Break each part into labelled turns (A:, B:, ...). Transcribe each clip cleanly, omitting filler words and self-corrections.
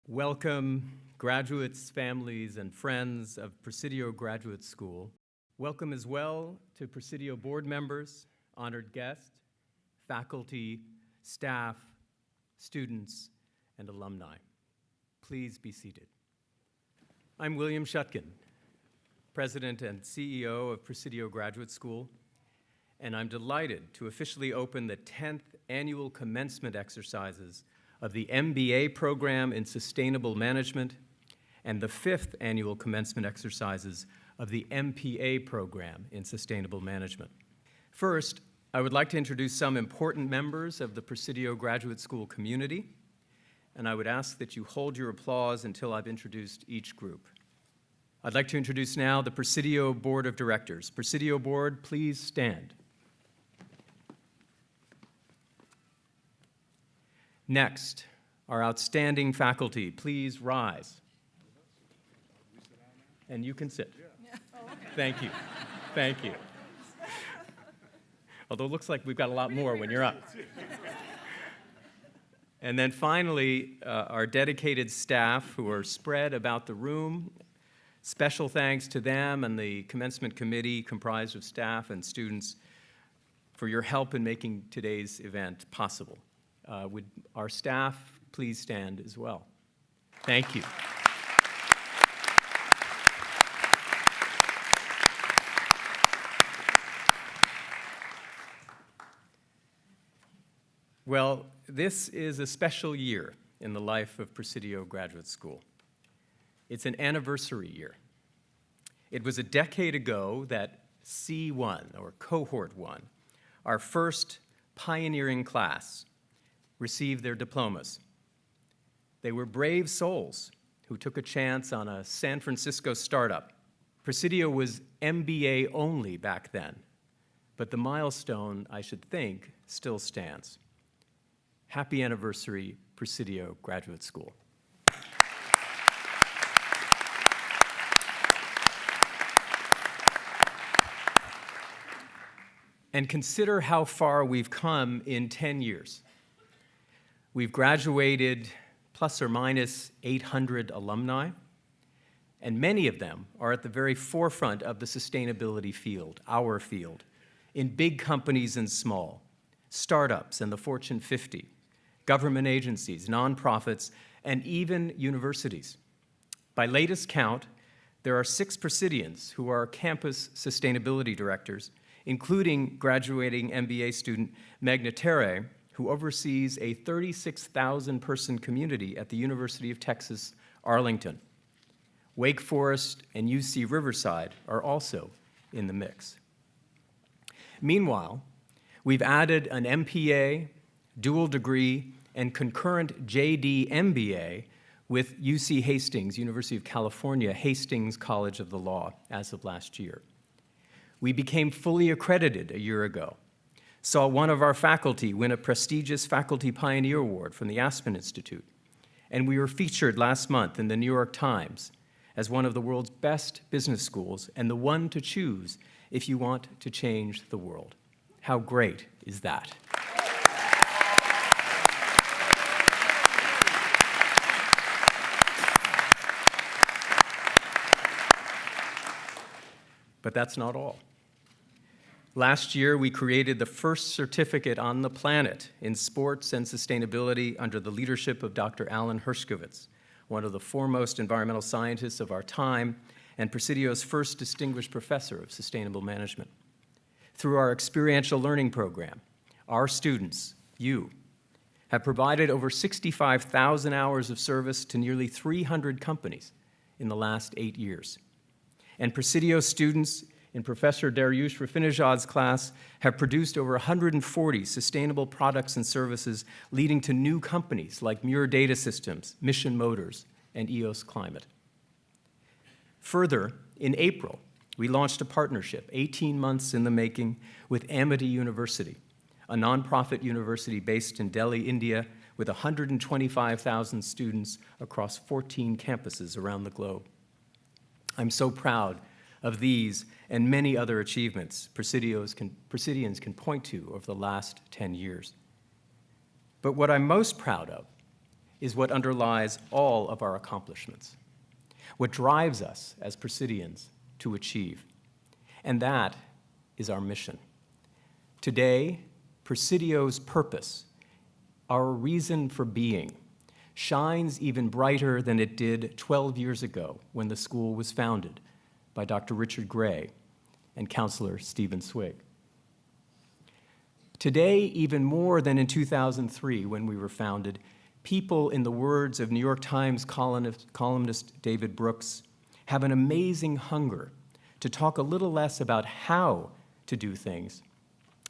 A: Welcome, graduates, families, and friends of Presidio Graduate School. Welcome as well to Presidio board members, honored guests, faculty, staff, students, and alumni. Please be seated. I'm William Shutkin, President and CEO of Presidio Graduate School, and I'm delighted to officially open the 10th annual commencement exercises of the MBA program in Sustainable Management and the 5th annual commencement exercises of the MPA program in Sustainable Management. First, I would like to introduce some important members of the Presidio Graduate School community, and I would ask that you hold your applause until I've introduced each group. I'd like to introduce now the Presidio Board of Directors. Presidio Board, please stand. Next, our outstanding faculty, please rise. And you can sit. Thank you. Thank you. Although it looks like we've got a lot more when you're up. And then finally, our dedicated staff who are spread about the room. Special thanks to them and the commencement committee comprised of staff and students for your help in making today's event possible. Would our staff please stand as well? Thank you. Well, this is a special year in the life of Presidio Graduate School. It's an anniversary year. It was a decade ago that C1, or Cohort 1, our first pioneering class, received their diplomas. They were brave souls who took a chance on a San Francisco startup. Presidio was MBA only back then, but the milestone, I should think, still stands. Happy anniversary, Presidio Graduate School. And consider how far we've come in 10 years. We've graduated plus or minus 800 alumni, and many of them are at the very forefront of the sustainability field, our field, in big companies and small, startups and the Fortune 50, government agencies, nonprofits, and even universities. By latest count, there are 6 Presidians who are campus sustainability directors, including graduating MBA student Magna Terre, who oversees a 36,000-person community at the University of Texas, Arlington. Wake Forest and UC Riverside are also in the mix. Meanwhile, we've added an MPA, dual degree, and concurrent JD MBA with UC Hastings, University of California, Hastings College of the Law, as of last year. We became fully accredited a year ago, saw one of our faculty win a prestigious Faculty Pioneer Award from the Aspen Institute, and we were featured last month in the New York Times as one of the world's best business schools and the one to choose if you want to change the world. How great is that? But that's not all. Last year, we created the first certificate on the planet in sports and sustainability under the leadership of Dr. Alan Hershkovitz, one of the foremost environmental scientists of our time and Presidio's first distinguished professor of sustainable management. Through our experiential learning program, our students, you, have provided over 65,000 hours of service to nearly 300 companies in the last 8 years. And Presidio students in Professor Dariush Rafinejad's class have produced over 140 sustainable products and services leading to new companies like Muir Data Systems, Mission Motors, and EOS Climate. Further, in April, we launched a partnership, 18 months in the making, with Amity University, a nonprofit university based in Delhi, India, with 125,000 students across 14 campuses around the globe. I'm so proud of these and many other achievements Presidians can point to over the last 10 years. But what I'm most proud of is what underlies all of our accomplishments, what drives us as Presidians to achieve. And that is our mission. Today, Presidio's purpose, our reason for being, shines even brighter than it did 12 years ago when the school was founded by Dr. Richard Gray and Counselor Stephen Swig. Today, even more than in 2003 when we were founded, people, in the words of New York Times columnist David Brooks, have an amazing hunger to talk a little less about how to do things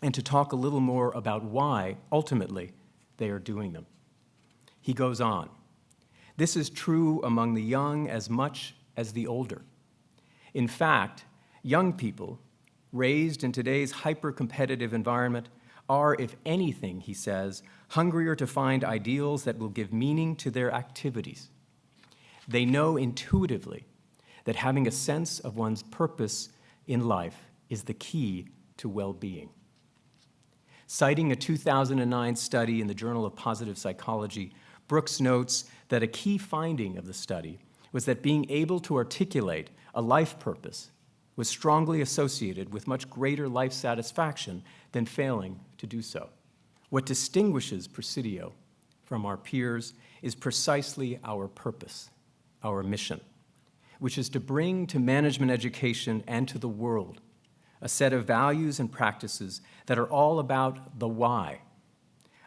A: and to talk a little more about why, ultimately, they are doing them. He goes on, "This is true among the young as much as the older. In fact, young people raised in today's hyper-competitive environment are, if anything," he says, "hungrier to find ideals that will give meaning to their activities. They know intuitively that having a sense of one's purpose in life is the key to well-being." Citing a 2009 study in the Journal of Positive Psychology, Brooks notes that a key finding of the study was that being able to articulate a life purpose was strongly associated with much greater life satisfaction than failing to do so. What distinguishes Presidio from our peers is precisely our purpose, our mission, which is to bring to management education and to the world a set of values and practices that are all about the why,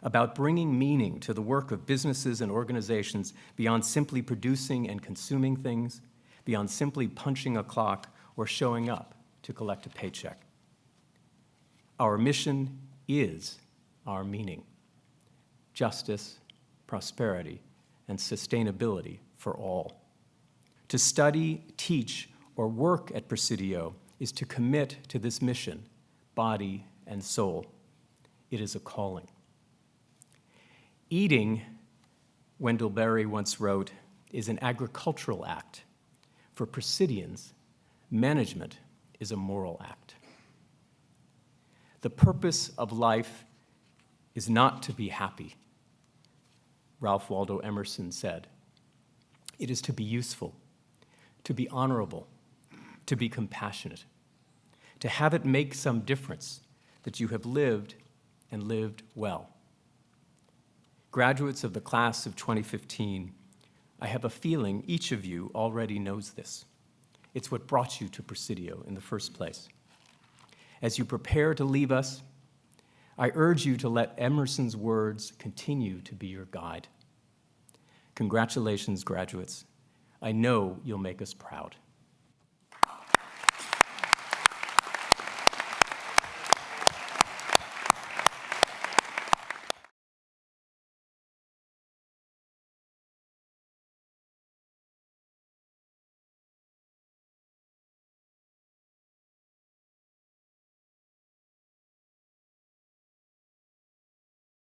A: about bringing meaning to the work of businesses and organizations beyond simply producing and consuming things, beyond simply punching a clock or showing up to collect a paycheck. Our mission is our meaning: justice, prosperity, and sustainability for all. To study, teach, or work at Presidio is to commit to this mission, body and soul. It is a calling. Eating, Wendell Berry once wrote, is an agricultural act. For Presidians, management is a moral act. The purpose of life is not to be happy, Ralph Waldo Emerson said. It is to be useful, to be honorable, to be compassionate, to have it make some difference that you have lived and lived well. Graduates of the class of 2015, I have a feeling each of you already knows this. It's what brought you to Presidio in the first place. As you prepare to leave us, I urge you to let Emerson's words continue to be your guide. Congratulations, graduates. I know you'll make us proud.